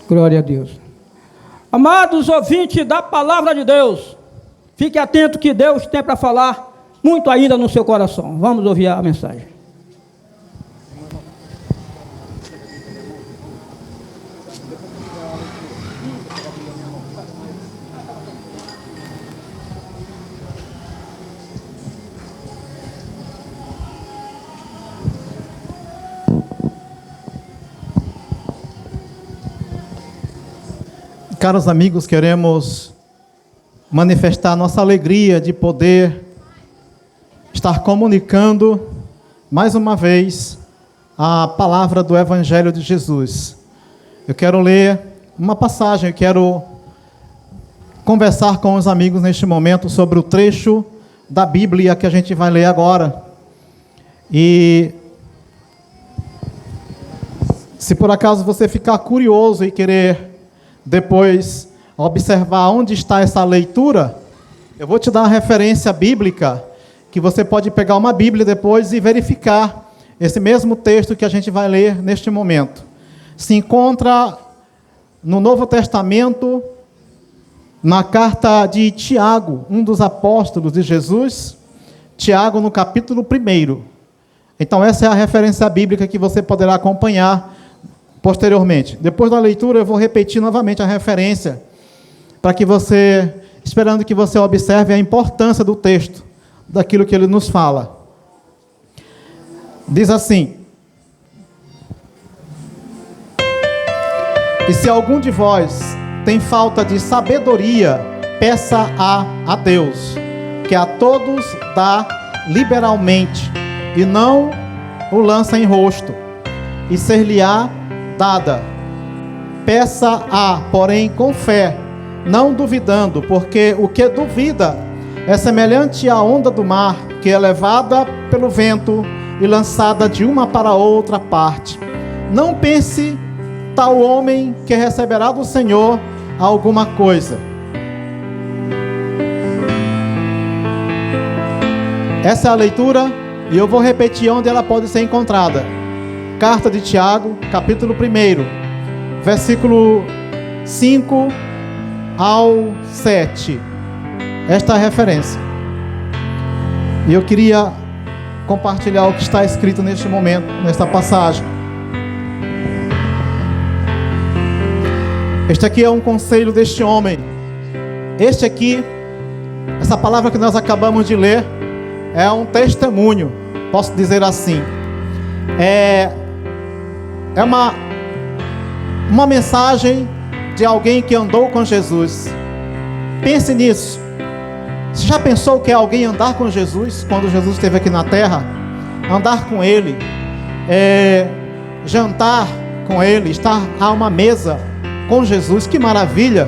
Glória a Deus. Amados ouvintes da palavra de Deus, fique atento que Deus tem para falar muito ainda no seu coração. Vamos ouvir a mensagem. Caros amigos, queremos manifestar nossa alegria de poder estar comunicando mais uma vez a palavra do Evangelho de Jesus. Eu quero ler uma passagem, eu quero conversar com os amigos neste momento sobre o trecho da Bíblia que a gente vai ler agora. E se por acaso você ficar curioso e querer depois observar onde está essa leitura, eu vou te dar uma referência bíblica, que você pode pegar uma Bíblia depois e verificar esse mesmo texto que a gente vai ler neste momento. Se encontra no Novo Testamento, na carta de Tiago, um dos apóstolos de Jesus, Tiago no capítulo 1. Então essa é a referência bíblica que você poderá acompanhar posteriormente. Depois da leitura eu vou repetir novamente a referência, para que você, esperando que você observe a importância do texto, daquilo que ele nos fala. Diz assim: e se algum de vós tem falta de sabedoria, peça a Deus, que a todos dá liberalmente, e não o lança em rosto, e ser-lhe-á dada. Peça-a, porém, com fé, não duvidando, porque o que duvida é semelhante à onda do mar, que é levada pelo vento e lançada de uma para outra parte. Não pense tal homem que receberá do Senhor alguma coisa. Essa é a leitura, e eu vou repetir onde ela pode ser encontrada. Carta de Tiago, capítulo 1, versículo 5 ao 7. Esta é a referência. E eu queria compartilhar o que está escrito neste momento, nesta passagem. Este aqui é um conselho deste homem. Este aqui, essa palavra que nós acabamos de ler, é um testemunho, posso dizer assim. É uma mensagem de alguém que andou com Jesus. Pense nisso. Você já pensou que é alguém andar com Jesus, quando Jesus esteve aqui na terra? Andar com Ele, jantar com Ele, estar a uma mesa com Jesus, que maravilha!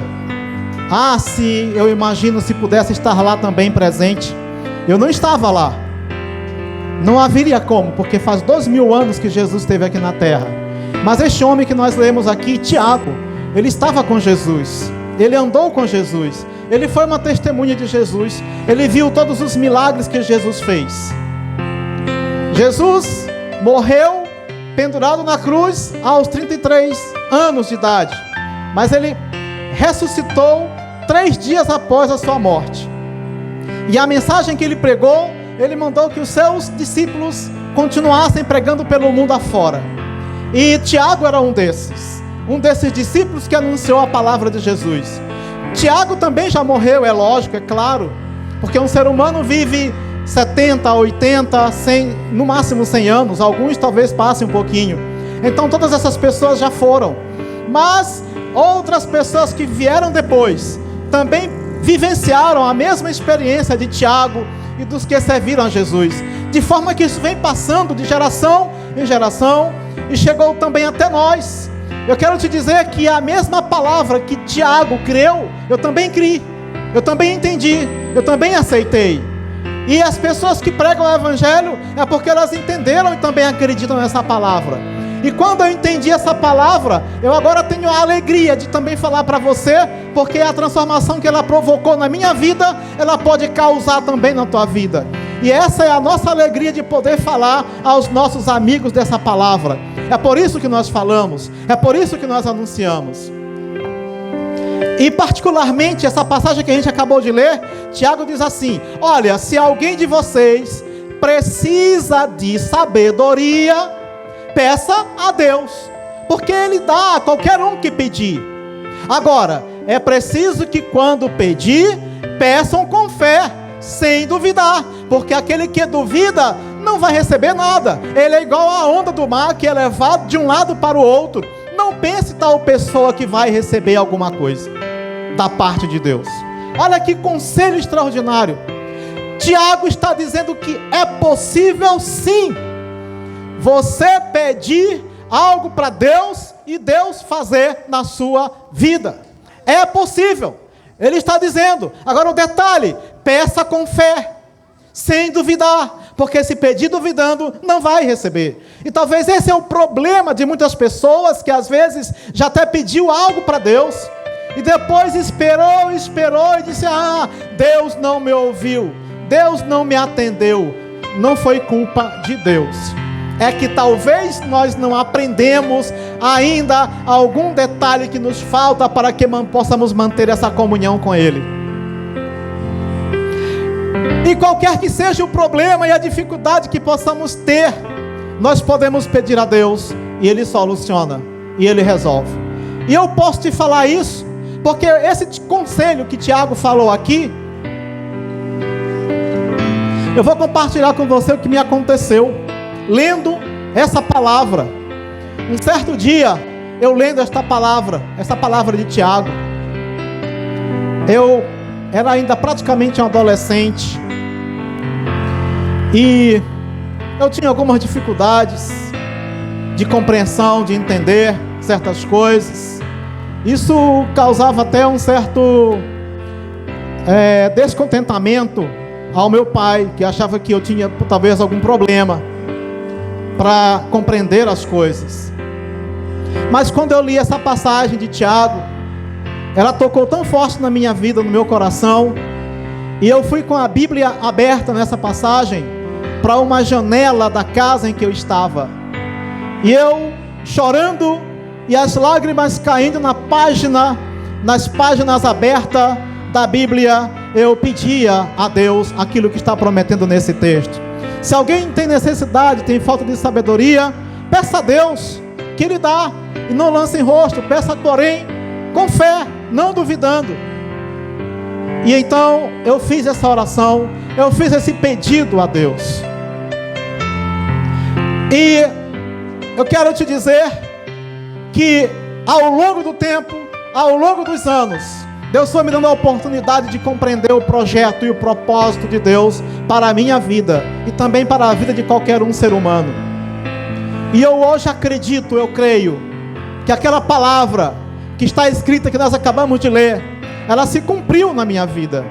Ah, se eu imagino se pudesse estar lá também presente. Eu não estava lá, não haveria como, porque faz 2000 anos que Jesus esteve aqui na terra. Mas este homem que nós lemos aqui, Tiago, ele estava com Jesus, ele andou com Jesus, ele foi uma testemunha de Jesus, ele viu todos os milagres que Jesus fez. Jesus morreu pendurado na cruz aos 33 anos de idade, mas ele ressuscitou 3 dias após a sua morte. E a mensagem que ele pregou, ele mandou que os seus discípulos continuassem pregando pelo mundo afora. E Tiago era um desses discípulos que anunciou a palavra de Jesus. Tiago também já morreu, é lógico, é claro, porque um ser humano vive 70, 80, 100, no máximo 100 anos, alguns talvez passem um pouquinho. Então todas essas pessoas já foram, mas outras pessoas que vieram depois também vivenciaram a mesma experiência de Tiago e dos que serviram a Jesus, de forma que isso vem passando de geração em geração e chegou também até nós. Eu quero te dizer que a mesma palavra que Tiago creu, eu também criei, eu também entendi, eu também aceitei. E as pessoas que pregam o Evangelho é porque elas entenderam e também acreditam nessa palavra. E quando eu entendi essa palavra, eu agora tenho a alegria de também falar para você, porque a transformação que ela provocou na minha vida, ela pode causar também na tua vida. E essa é a nossa alegria de poder falar aos nossos amigos dessa palavra. É por isso que nós falamos, é por isso que nós anunciamos. E particularmente essa passagem que a gente acabou de ler, Tiago diz assim: olha, se alguém de vocês precisa de sabedoria, peça a Deus, porque Ele dá a qualquer um que pedir. Agora, é preciso que quando pedir, peçam com fé, sem duvidar, porque aquele que duvida não vai receber nada. Ele é igual à onda do mar que é levado de um lado para o outro. Não pense tal pessoa que vai receber alguma coisa da parte de Deus. Olha que conselho extraordinário. Tiago está dizendo que é possível sim você pedir algo para Deus e Deus fazer na sua vida. É possível. Ele está dizendo. Agora o detalhe: peça com fé, sem duvidar, porque se pedir duvidando, não vai receber. E talvez esse é o problema de muitas pessoas, que às vezes já até pediu algo para Deus, e depois esperou e disse: Deus não me ouviu, Deus não me atendeu. Não foi culpa de Deus. É que talvez nós não aprendemos ainda algum detalhe que nos falta para que possamos manter essa comunhão com Ele. E qualquer que seja o problema e a dificuldade que possamos ter, nós podemos pedir a Deus e Ele soluciona, e Ele resolve. E eu posso te falar isso, porque esse conselho que Tiago falou aqui, eu vou compartilhar com você o que me aconteceu lendo essa palavra. Um certo dia, eu lendo essa palavra de Tiago, eu era ainda praticamente um adolescente, e eu tinha algumas dificuldades de compreensão, de entender certas coisas. Isso causava até um certo descontentamento ao meu pai, que achava que eu tinha talvez algum problema para compreender as coisas. Mas quando eu li essa passagem de Tiago, ela tocou tão forte na minha vida, no meu coração, e eu fui com a Bíblia aberta nessa passagem para uma janela da casa em que eu estava, e eu chorando e as lágrimas caindo nas páginas abertas da Bíblia, eu pedia a Deus aquilo que está prometendo nesse texto. Se alguém tem necessidade, tem falta de sabedoria, peça a Deus, que Ele dá, e não lance em rosto. Peça, porém, com fé, não duvidando. E então eu fiz essa oração, eu fiz esse pedido a Deus. E eu quero te dizer que ao longo do tempo, ao longo dos anos, Deus foi me dando a oportunidade de compreender o projeto e o propósito de Deus para a minha vida e também para a vida de qualquer um ser humano. E eu hoje acredito, eu creio, que aquela palavra que está escrita, que nós acabamos de ler, ela se cumpriu na minha vida.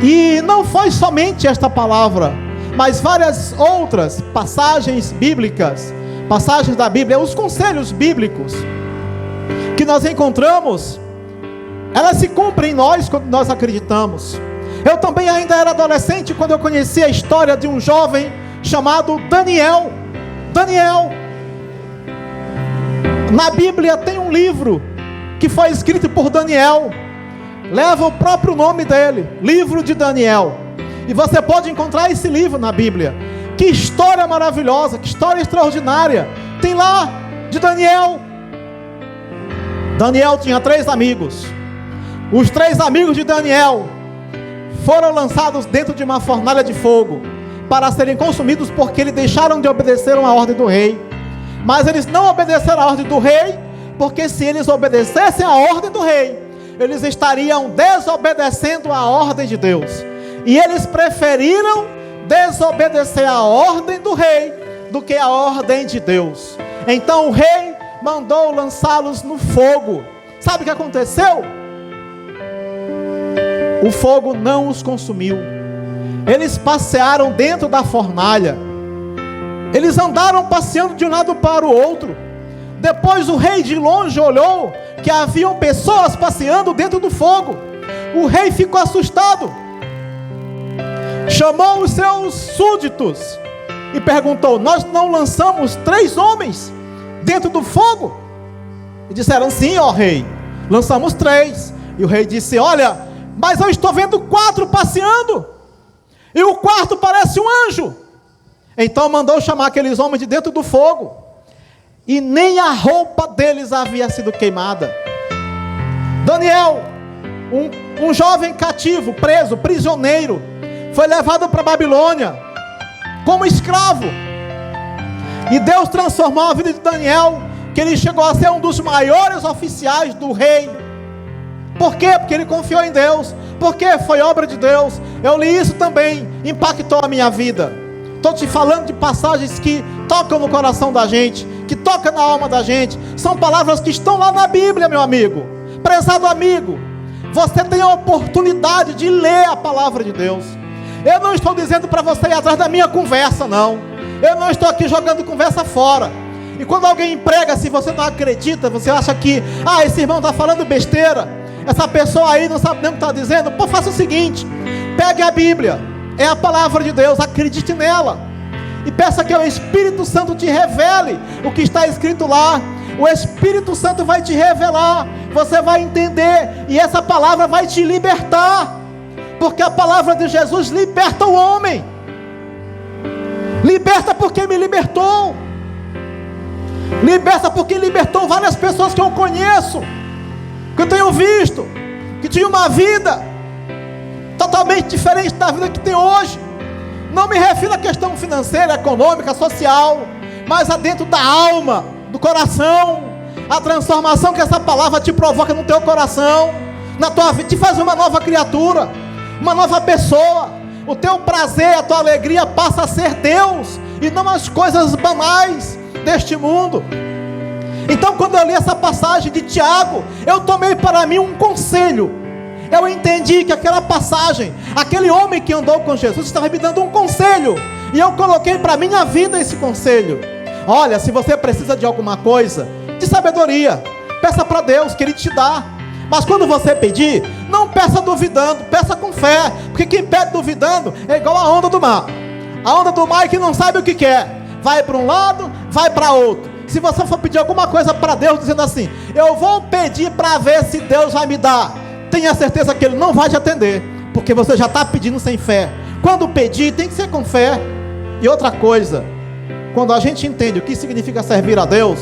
E não foi somente esta palavra, mas várias outras passagens bíblicas, passagens da Bíblia, os conselhos bíblicos que nós encontramos, elas se cumprem em nós quando nós acreditamos. Eu também ainda era adolescente quando eu conheci a história de um jovem chamado Daniel. Na Bíblia tem um livro que foi escrito por Daniel, leva o próprio nome dele, livro de Daniel, e você pode encontrar esse livro na Bíblia. Que história maravilhosa, que história extraordinária tem lá de Daniel. Daniel tinha 3 amigos. Os 3 amigos de Daniel foram lançados dentro de uma fornalha de fogo para serem consumidos, porque eles deixaram de obedecer uma ordem do rei. Mas eles não obedeceram a ordem do rei, porque se eles obedecessem a ordem do rei, eles estariam desobedecendo a ordem de Deus. E eles preferiram desobedecer a ordem do rei do que a ordem de Deus. Então o rei mandou lançá-los no fogo. Sabe o que aconteceu? O fogo não os consumiu. Eles passearam dentro da fornalha. Eles andaram passeando de um lado para o outro. Depois o rei de longe olhou que haviam pessoas passeando dentro do fogo. O rei ficou assustado. chamou os seus súditos e perguntou: nós não lançamos 3 homens dentro do fogo? E disseram: sim, ó rei, lançamos 3. E o rei disse: olha, mas eu estou vendo 4 passeando, e o 4º parece um anjo. Então mandou chamar aqueles homens de dentro do fogo, e nem a roupa deles havia sido queimada. Daniel, um jovem cativo, preso, prisioneiro, foi levado para a Babilônia como escravo, e Deus transformou a vida de Daniel, que ele chegou a ser um dos maiores oficiais do rei. Por quê? Porque ele confiou em Deus. Porque foi obra de Deus. Eu li isso também, impactou a minha vida. Estou te falando de passagens que tocam no coração da gente, que tocam na alma da gente. São palavras que estão lá na Bíblia, meu amigo. Prezado amigo, você tem a oportunidade de ler a palavra de Deus. Eu não estou dizendo para você ir atrás da minha conversa, não. Eu não estou aqui jogando conversa fora. E quando alguém prega, se você não acredita, você acha que esse irmão está falando besteira, essa pessoa aí não sabe nem o que está dizendo, pô, faça o seguinte: pegue a Bíblia, é a palavra de Deus, acredite nela, e peça que o Espírito Santo te revele o que está escrito lá. O Espírito Santo vai te revelar, você vai entender, e essa palavra vai te libertar, porque a palavra de Jesus liberta o homem. Liberta porque me libertou. Liberta porque libertou várias pessoas que eu conheço, que eu tenho visto, que tinham uma vida totalmente diferente da vida que tem hoje. Não me refiro à questão financeira, econômica, social, mas a dentro da alma, do coração. A transformação que essa palavra te provoca no teu coração, na tua vida, te faz uma nova criatura, uma nova pessoa. O teu prazer, a tua alegria passa a ser Deus, e não as coisas banais deste mundo. Então, quando eu li essa passagem de Tiago, eu tomei para mim um conselho. Eu entendi que aquela passagem, aquele homem que andou com Jesus estava me dando um conselho, e eu coloquei para a minha vida esse conselho. Olha, se você precisa de alguma coisa, de sabedoria, peça para Deus que Ele te dá. Mas quando você pedir, não peça duvidando, peça com fé, porque quem pede duvidando é igual a onda do mar. A onda do mar é que não sabe o que quer, vai para um lado, vai para outro. Se você for pedir alguma coisa para Deus, dizendo assim: eu vou pedir para ver se Deus vai me dar, tenha certeza que Ele não vai te atender, porque você já está pedindo sem fé. Quando pedir, tem que ser com fé. E outra coisa, quando a gente entende o que significa servir a Deus,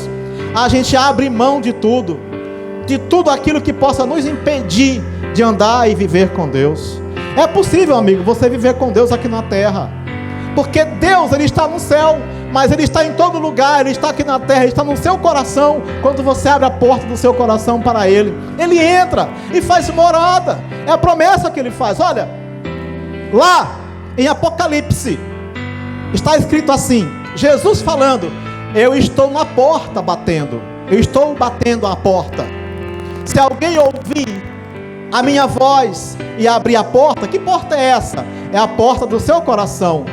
a gente abre mão de tudo aquilo que possa nos impedir de andar e viver com Deus. É possível, amigo, você viver com Deus aqui na terra, porque Deus, Ele está no céu, mas Ele está em todo lugar. Ele está aqui na terra, Ele está no seu coração. Quando você abre a porta do seu coração para Ele, Ele entra e faz morada. É a promessa que Ele faz. Olha, lá em Apocalipse está escrito assim, Jesus falando: eu estou na porta batendo, eu estou batendo a porta. Se alguém ouvir a minha voz e abrir a porta, que porta é essa? É a porta do seu coração.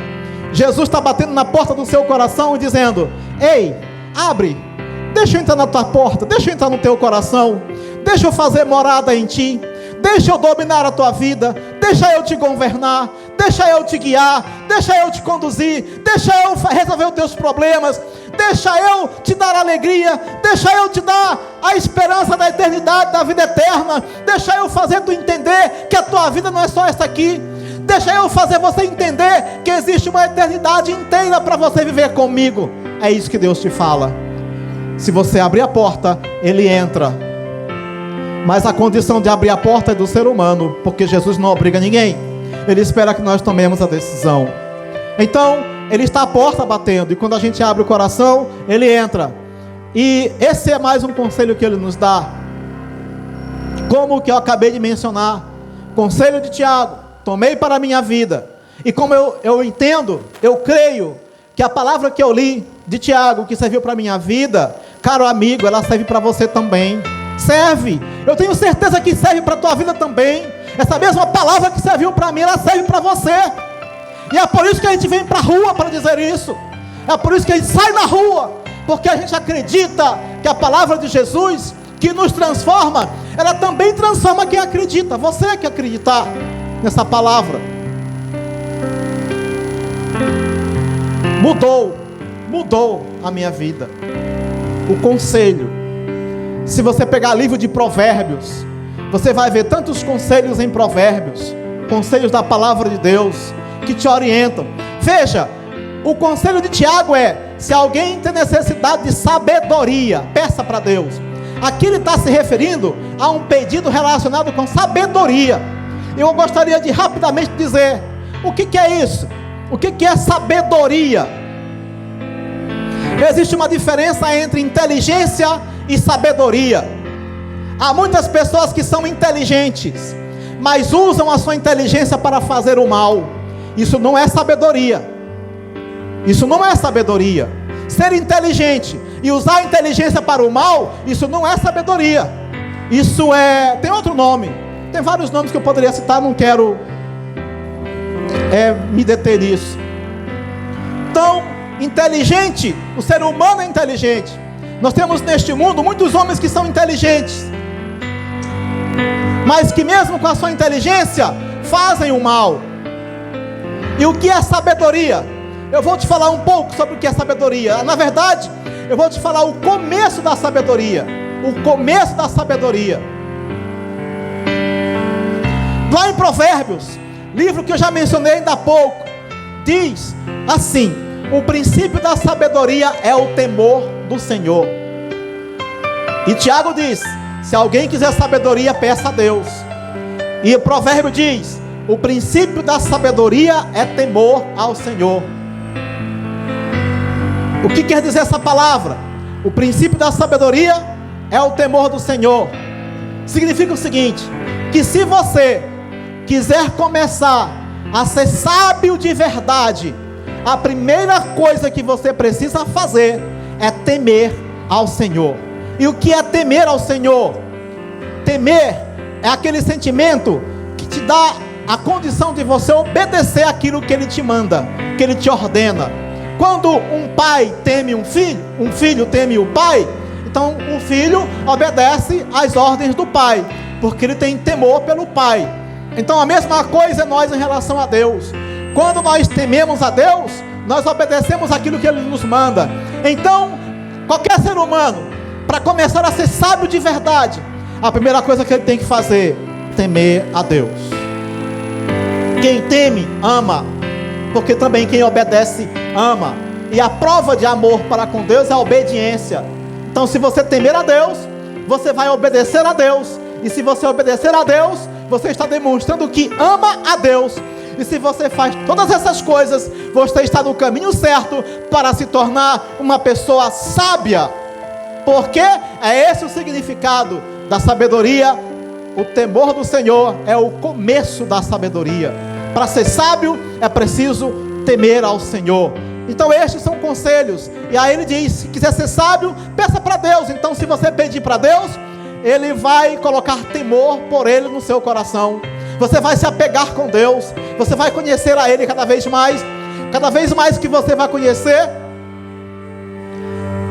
Jesus está batendo na porta do seu coração e dizendo: ei, abre, deixa eu entrar na tua porta, deixa eu entrar no teu coração, deixa eu fazer morada em ti, deixa eu dominar a tua vida, deixa eu te governar, deixa eu te guiar, deixa eu te conduzir, deixa eu resolver os teus problemas, deixa eu te dar alegria, deixa eu te dar a esperança da eternidade, da vida eterna, deixa eu fazer tu entender que a tua vida não é só essa aqui, deixa eu fazer você entender que existe uma eternidade inteira para você viver comigo. É isso que Deus te fala. Se você abrir a porta, Ele entra. Mas a condição de abrir a porta é do ser humano, porque Jesus não obriga ninguém. Ele espera que nós tomemos a decisão. Então, Ele está à porta batendo, e quando a gente abre o coração, Ele entra. E esse é mais um conselho que Ele nos dá, como o que eu acabei de mencionar. Conselho de Tiago, tomei para a minha vida. E como eu entendo, eu creio que a palavra que eu li de Tiago, que serviu para a minha vida, caro amigo, ela serve para você também. Serve, eu tenho certeza que serve para a tua vida também. Essa mesma palavra que serviu para mim, ela serve para você. E é por isso que a gente vem para a rua para dizer isso. É por isso que a gente sai na rua, porque a gente acredita que a palavra de Jesus, que nos transforma, ela também transforma quem acredita. Você que acreditar nessa palavra. mudou a minha vida. O conselho. Se você pegar livro de Provérbios, você vai ver tantos conselhos em Provérbios, conselhos da palavra de Deus, que te orientam. Veja, o conselho de Tiago é: se alguém tem necessidade de sabedoria, peça para Deus. Aqui ele está se referindo a um pedido relacionado com sabedoria. Eu gostaria de rapidamente dizer, o que é isso? O que é sabedoria? Existe uma diferença entre inteligência e sabedoria. Há muitas pessoas que são inteligentes, mas usam a sua inteligência para fazer o mal. Isso não é sabedoria. Isso não é sabedoria. Ser inteligente e usar a inteligência para o mal, isso não é sabedoria. Isso é... tem outro nome. Tem vários nomes que eu poderia citar, não quero me deter nisso. Então, inteligente, o ser humano é inteligente. Nós temos neste mundo muitos homens que são inteligentes, mas que mesmo com a sua inteligência, fazem o mal. E o que é sabedoria? Eu vou te falar um pouco sobre o que é sabedoria. Na verdade, eu vou te falar o começo da sabedoria. O começo da sabedoria. Lá em Provérbios, livro que eu já mencionei ainda há pouco, diz assim: o princípio da sabedoria é o temor do Senhor. E Tiago diz: se alguém quiser sabedoria, peça a Deus. E o provérbio diz: o princípio da sabedoria é temor ao Senhor. O que quer dizer essa palavra? O princípio da sabedoria é o temor do Senhor. Significa o seguinte: que se você quiser começar a ser sábio de verdade, a primeira coisa que você precisa fazer é temer ao Senhor. E o que é temer ao Senhor? Temer é aquele sentimento que te dá a condição de você obedecer aquilo que Ele te manda, que Ele te ordena. Quando um pai teme um filho teme o pai, então o filho obedece às ordens do pai, porque ele tem temor pelo pai. Então a mesma coisa é nós em relação a Deus. Quando nós tememos a Deus, nós obedecemos aquilo que Ele nos manda. Então, qualquer ser humano, para começar a ser sábio de verdade, a primeira coisa que ele tem que fazer é temer a Deus. Quem teme, ama, porque também quem obedece, ama. E a prova de amor para com Deus é a obediência. Então, se você temer a Deus, você vai obedecer a Deus. E se você obedecer a Deus, você está demonstrando que ama a Deus. E se você faz todas essas coisas, você está no caminho certo para se tornar uma pessoa sábia. Porque é esse o significado da sabedoria. O temor do Senhor é o começo da sabedoria. Para ser sábio é preciso temer ao Senhor. Então estes são conselhos. E aí ele diz: se quiser ser sábio, peça para Deus. Então se você pedir para Deus, Ele vai colocar temor por Ele no seu coração. Você vai se apegar com Deus. Você vai conhecer a Ele cada vez mais. Cada vez mais que você vai conhecer,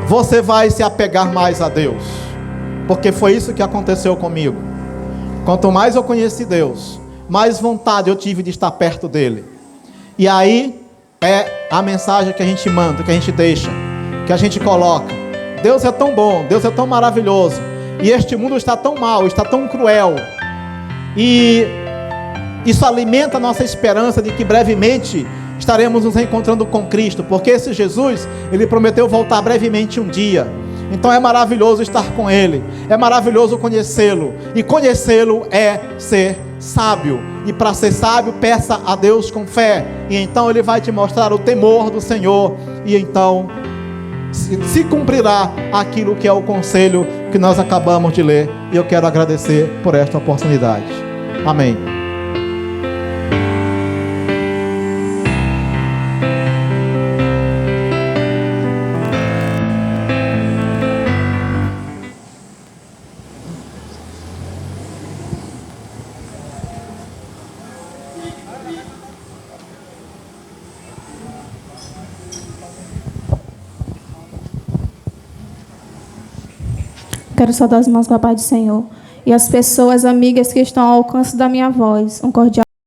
você vai se apegar mais a Deus. Porque foi isso que aconteceu comigo. Quanto mais eu conheci Deus, mais vontade eu tive de estar perto dEle. E aí é a mensagem que a gente manda, que a gente deixa, que a gente coloca. Deus é tão bom, Deus é tão maravilhoso, e este mundo está tão mal, está tão cruel. E isso alimenta a nossa esperança de que brevemente estaremos nos encontrando com Cristo, porque esse Jesus, Ele prometeu voltar brevemente um dia. Então é maravilhoso estar com Ele, é maravilhoso conhecê-lo, e conhecê-lo é ser sábio. E para ser sábio, peça a Deus com fé, e então Ele vai te mostrar o temor do Senhor, e então se cumprirá aquilo que é o conselho que nós acabamos de ler. E eu quero agradecer por esta oportunidade. Amém. Quero saudar os irmãos com a paz do Senhor e as pessoas amigas que estão ao alcance da minha voz. Um cordial